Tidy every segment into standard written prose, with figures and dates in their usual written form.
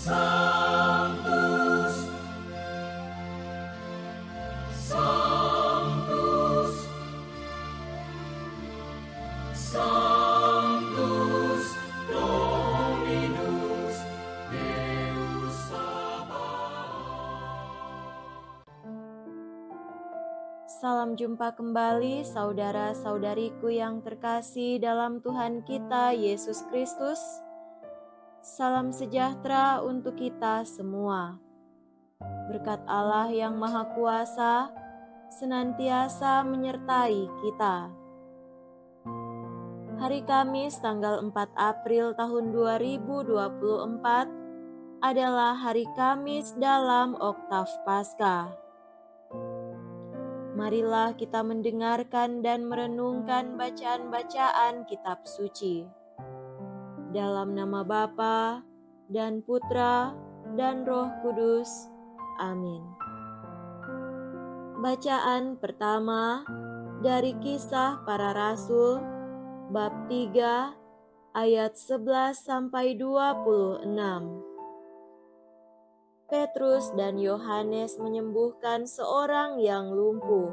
Sanctus, Sanctus, Sanctus Dominus Deus Sabaoth. Salam jumpa kembali saudara-saudariku yang terkasih dalam Tuhan kita Yesus Kristus. Salam sejahtera untuk kita semua. Berkat Allah yang Maha Kuasa senantiasa menyertai kita. Hari Kamis tanggal 4 April tahun 2024 adalah hari Kamis dalam Oktav Paskah. Marilah kita mendengarkan dan merenungkan bacaan-bacaan kitab suci. Dalam nama Bapa dan Putra dan Roh Kudus. Amin. Bacaan pertama dari Kisah Para Rasul bab 3 ayat 11 sampai 26. Petrus dan Yohanes menyembuhkan seorang yang lumpuh.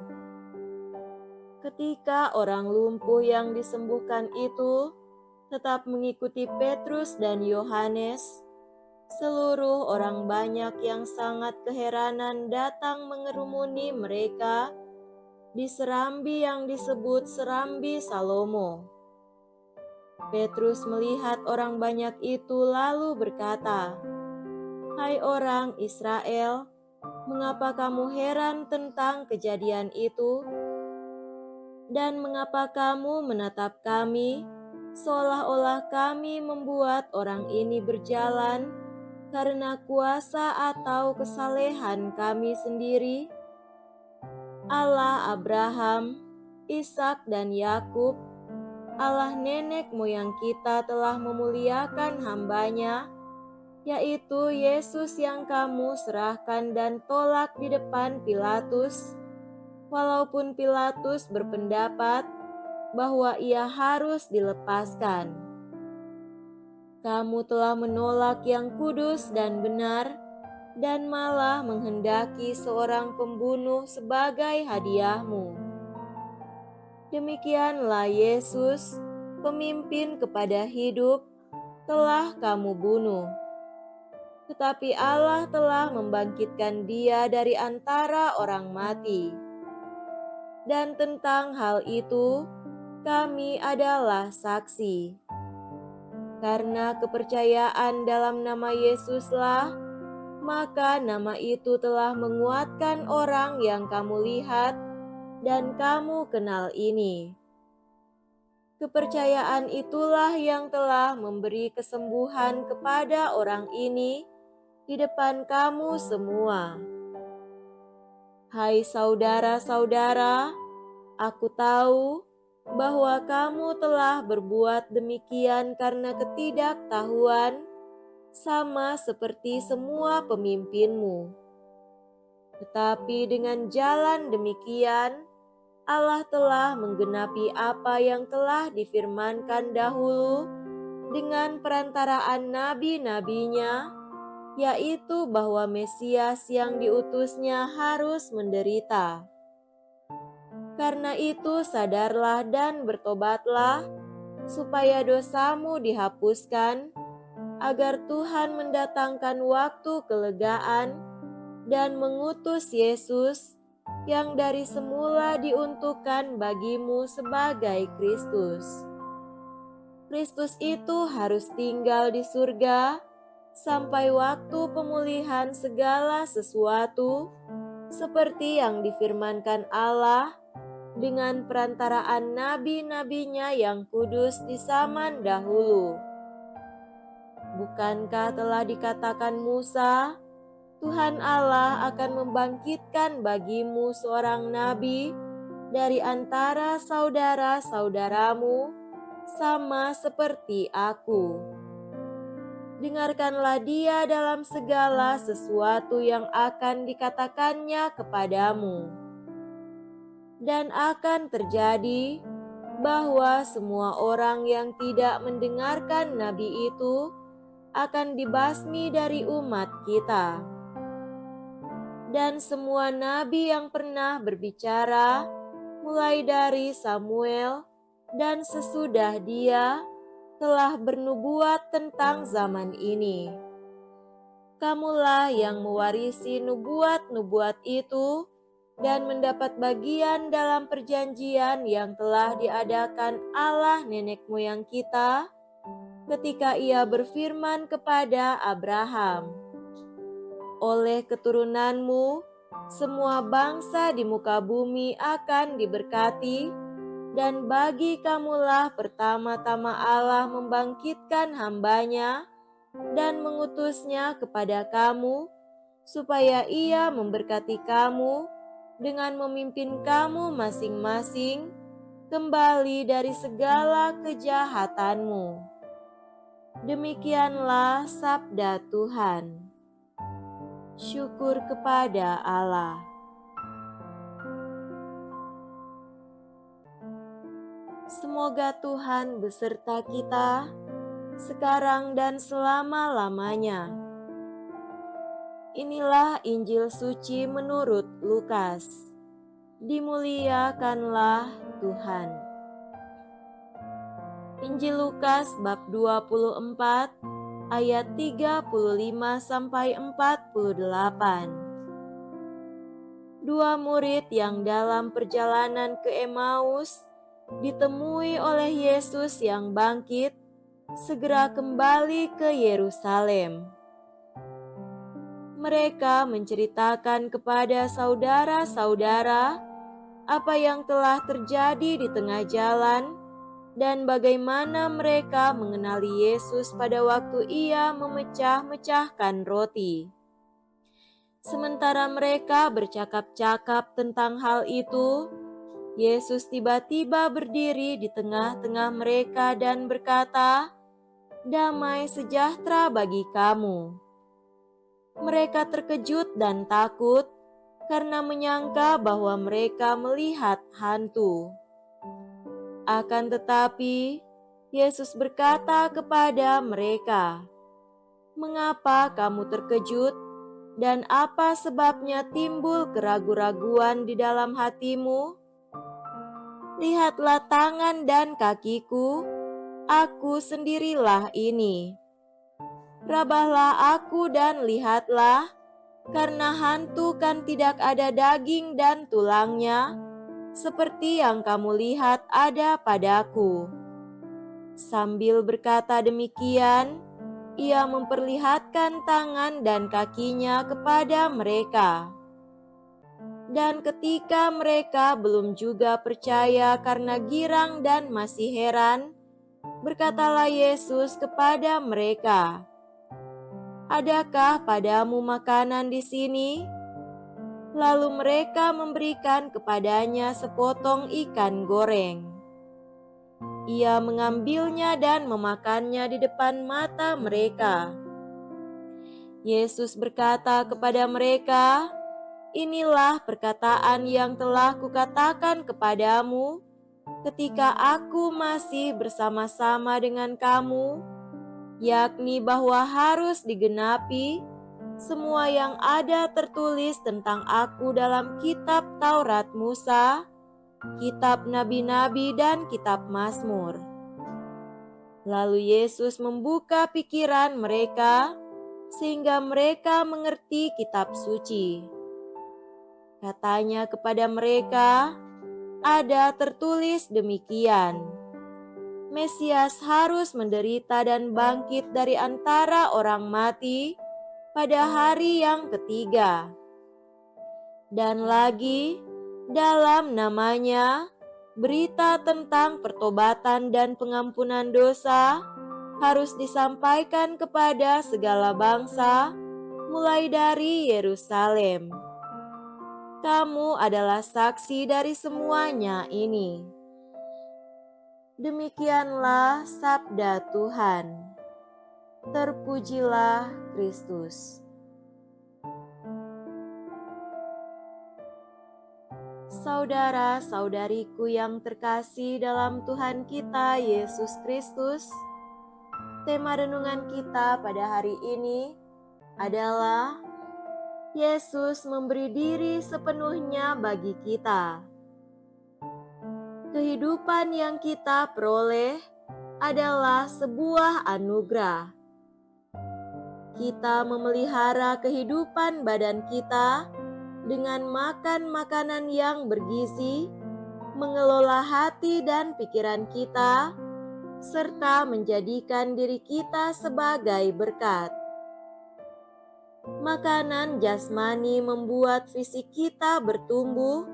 Ketika orang lumpuh yang disembuhkan itu tetap mengikuti Petrus dan Yohanes, seluruh orang banyak yang sangat keheranan datang mengerumuni mereka di serambi yang disebut Serambi Salomo. Petrus melihat orang banyak itu lalu berkata, "Hai orang Israel, mengapa kamu heran tentang kejadian itu? Dan mengapa kamu menatap kami seolah-olah kami membuat orang ini berjalan karena kuasa atau kesalehan kami sendiri? Allah Abraham, Ishak dan Yakub, Allah nenek moyang kita telah memuliakan hamba-Nya, yaitu Yesus yang kamu serahkan dan tolak di depan Pilatus, walaupun Pilatus berpendapat bahwa ia harus dilepaskan. Kamu telah menolak yang kudus dan benar, dan malah menghendaki seorang pembunuh sebagai hadiahmu. Demikianlah Yesus, pemimpin kepada hidup, telah kamu bunuh. Tetapi Allah telah membangkitkan Dia dari antara orang mati. Dan tentang hal itu, kami adalah saksi. Karena kepercayaan dalam nama Yesuslah, maka nama itu telah menguatkan orang yang kamu lihat dan kamu kenal ini. Kepercayaan itulah yang telah memberi kesembuhan kepada orang ini di depan kamu semua. Hai saudara-saudara, aku tahu bahwa kamu telah berbuat demikian karena ketidaktahuan, sama seperti semua pemimpinmu. Tetapi dengan jalan demikian, Allah telah menggenapi apa yang telah difirmankan dahulu dengan perantaraan nabi-nabinya, yaitu bahwa Mesias yang diutusnya harus menderita. Karena itu sadarlah dan bertobatlah, supaya dosamu dihapuskan, agar Tuhan mendatangkan waktu kelegaan dan mengutus Yesus yang dari semula diuntukkan bagimu sebagai Kristus. Kristus itu harus tinggal di surga sampai waktu pemulihan segala sesuatu, seperti yang difirmankan Allah dengan perantaraan nabi-nabinya yang kudus di zaman dahulu. Bukankah telah dikatakan Musa, Tuhan Allah akan membangkitkan bagimu seorang nabi dari antara saudara-saudaramu, sama seperti aku. Dengarkanlah dia dalam segala sesuatu yang akan dikatakannya kepadamu. Dan akan terjadi bahwa semua orang yang tidak mendengarkan nabi itu akan dibasmi dari umat kita. Dan semua nabi yang pernah berbicara, mulai dari Samuel dan sesudah dia, telah bernubuat tentang zaman ini. Kamulah yang mewarisi nubuat-nubuat itu dan mendapat bagian dalam perjanjian yang telah diadakan Allah nenek moyang kita ketika Ia berfirman kepada Abraham, "Oleh keturunanmu, semua bangsa di muka bumi akan diberkati, dan bagi kamulah pertama-tama Allah membangkitkan hamba-Nya dan mengutusnya kepada kamu, supaya Ia memberkati kamu dengan memimpin kamu masing-masing kembali dari segala kejahatanmu." Demikianlah sabda Tuhan. Syukur kepada Allah. Semoga Tuhan beserta kita sekarang dan selama-lamanya. Inilah Injil suci menurut Lukas. Dimuliakanlah Tuhan. Injil Lukas bab 24 ayat 35 sampai 48. Dua murid yang dalam perjalanan ke Emmaus ditemui oleh Yesus yang bangkit, segera kembali ke Yerusalem. Mereka menceritakan kepada saudara-saudara apa yang telah terjadi di tengah jalan dan bagaimana mereka mengenali Yesus pada waktu Ia memecah-mecahkan roti. Sementara mereka bercakap-cakap tentang hal itu, Yesus tiba-tiba berdiri di tengah-tengah mereka dan berkata, "Damai sejahtera bagi kamu." Mereka terkejut dan takut karena menyangka bahwa mereka melihat hantu. Akan tetapi, Yesus berkata kepada mereka, "Mengapa kamu terkejut? Dan apa sebabnya timbul keraguan-raguan di dalam hatimu? Lihatlah tangan dan kakiku, aku sendirilah ini. Rabahlah aku dan lihatlah, karena hantu kan tidak ada daging dan tulangnya, seperti yang kamu lihat ada padaku." Sambil berkata demikian, Ia memperlihatkan tangan dan kakinya kepada mereka. Dan ketika mereka belum juga percaya karena girang dan masih heran, berkatalah Yesus kepada mereka, "Adakah padamu makanan di sini?" Lalu mereka memberikan kepadanya sepotong ikan goreng. Ia mengambilnya dan memakannya di depan mata mereka. Yesus berkata kepada mereka, "Inilah perkataan yang telah kukatakan kepadamu ketika aku masih bersama-sama dengan kamu, yakni bahwa harus digenapi semua yang ada tertulis tentang aku dalam kitab Taurat Musa, kitab nabi-nabi dan kitab Mazmur." Lalu Yesus membuka pikiran mereka sehingga mereka mengerti kitab suci. Katanya kepada mereka, "Ada tertulis demikian, Mesias harus menderita dan bangkit dari antara orang mati pada hari yang ketiga. Dan lagi, dalam namanya, berita tentang pertobatan dan pengampunan dosa harus disampaikan kepada segala bangsa, mulai dari Yerusalem. Kamu adalah saksi dari semuanya ini." Demikianlah sabda Tuhan. Terpujilah Kristus. Saudara-saudariku yang terkasih dalam Tuhan kita Yesus Kristus, Tema renungan kita pada hari ini adalah Yesus memberi diri sepenuhnya bagi kita. Kehidupan yang kita peroleh adalah sebuah anugerah. Kita memelihara kehidupan badan kita dengan makan makanan yang bergizi, mengelola hati dan pikiran kita, serta menjadikan diri kita sebagai berkat. Makanan jasmani membuat fisik kita bertumbuh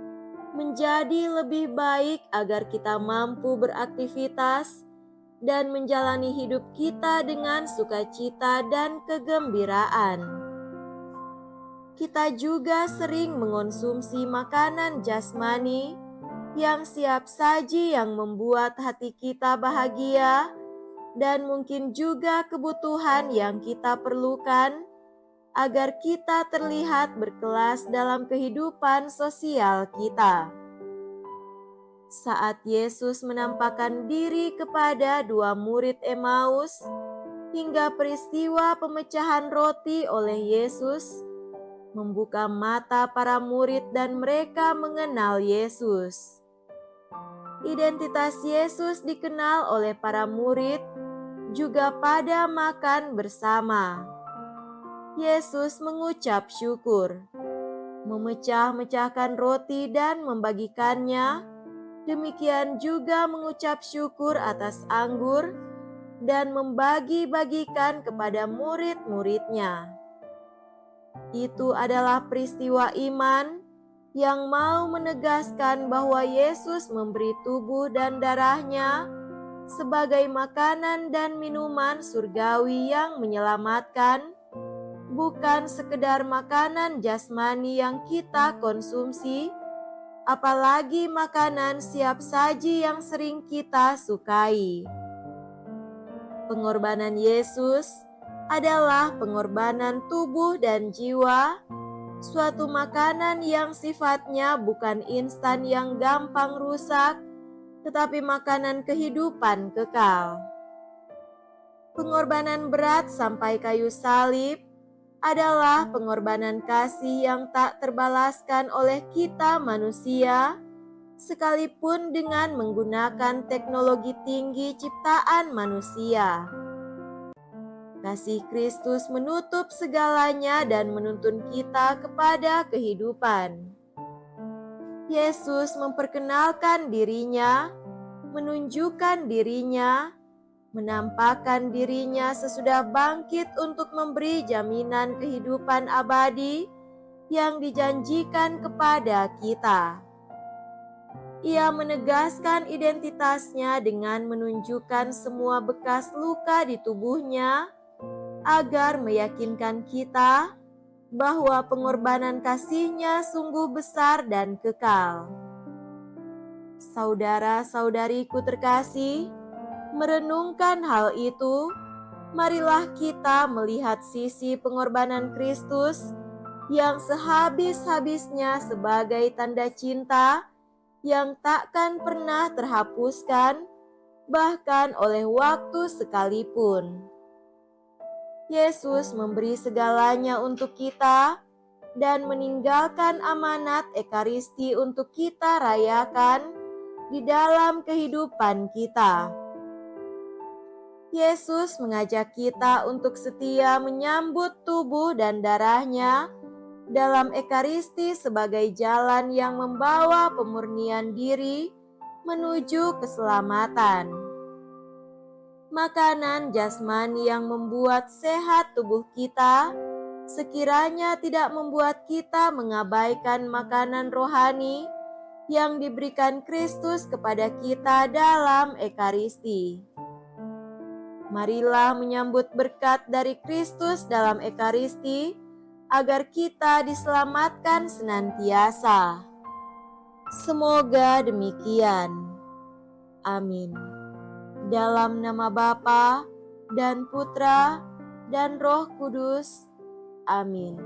menjadi lebih baik agar kita mampu beraktivitas dan menjalani hidup kita dengan sukacita dan kegembiraan. Kita juga sering mengonsumsi makanan jasmani yang siap saji yang membuat hati kita bahagia dan mungkin juga kebutuhan yang kita perlukan agar kita terlihat berkelas dalam kehidupan sosial kita. Saat Yesus menampakkan diri kepada 2 murid Emmaus, hingga peristiwa pemecahan roti oleh Yesus, membuka mata para murid dan mereka mengenal Yesus. Identitas Yesus dikenal oleh para murid juga pada makan bersama. Yesus mengucap syukur, memecah-mecahkan roti dan membagikannya. Demikian juga mengucap syukur atas anggur dan membagi-bagikan kepada murid-muridnya. Itu adalah peristiwa iman yang mau menegaskan bahwa Yesus memberi tubuh dan darahnya sebagai makanan dan minuman surgawi yang menyelamatkan, bukan sekedar makanan jasmani yang kita konsumsi, apalagi makanan siap saji yang sering kita sukai. Pengorbanan Yesus adalah pengorbanan tubuh dan jiwa, suatu makanan yang sifatnya bukan instan yang gampang rusak, tetapi makanan kehidupan kekal. Pengorbanan berat sampai kayu salib adalah pengorbanan kasih yang tak terbalaskan oleh kita manusia, sekalipun dengan menggunakan teknologi tinggi ciptaan manusia. Kasih Kristus menutup segalanya dan menuntun kita kepada kehidupan. Yesus memperkenalkan dirinya, menunjukkan dirinya, menampakkan dirinya sesudah bangkit untuk memberi jaminan kehidupan abadi yang dijanjikan kepada kita. Ia menegaskan identitasnya dengan menunjukkan semua bekas luka di tubuhnya agar meyakinkan kita bahwa pengorbanan kasihnya sungguh besar dan kekal. Saudara-saudariku terkasih, merenungkan hal itu, marilah kita melihat sisi pengorbanan Kristus yang sehabis-habisnya sebagai tanda cinta yang takkan pernah terhapuskan, bahkan oleh waktu sekalipun. Yesus memberi segalanya untuk kita dan meninggalkan amanat Ekaristi untuk kita rayakan di dalam kehidupan kita. Yesus mengajak kita untuk setia menyambut tubuh dan darahnya dalam Ekaristi sebagai jalan yang membawa pemurnian diri menuju keselamatan. Makanan jasmani yang membuat sehat tubuh kita sekiranya tidak membuat kita mengabaikan makanan rohani yang diberikan Kristus kepada kita dalam Ekaristi. Marilah menyambut berkat dari Kristus dalam Ekaristi, agar kita diselamatkan senantiasa. Semoga demikian. Amin. Dalam nama Bapa dan Putra dan Roh Kudus. Amin.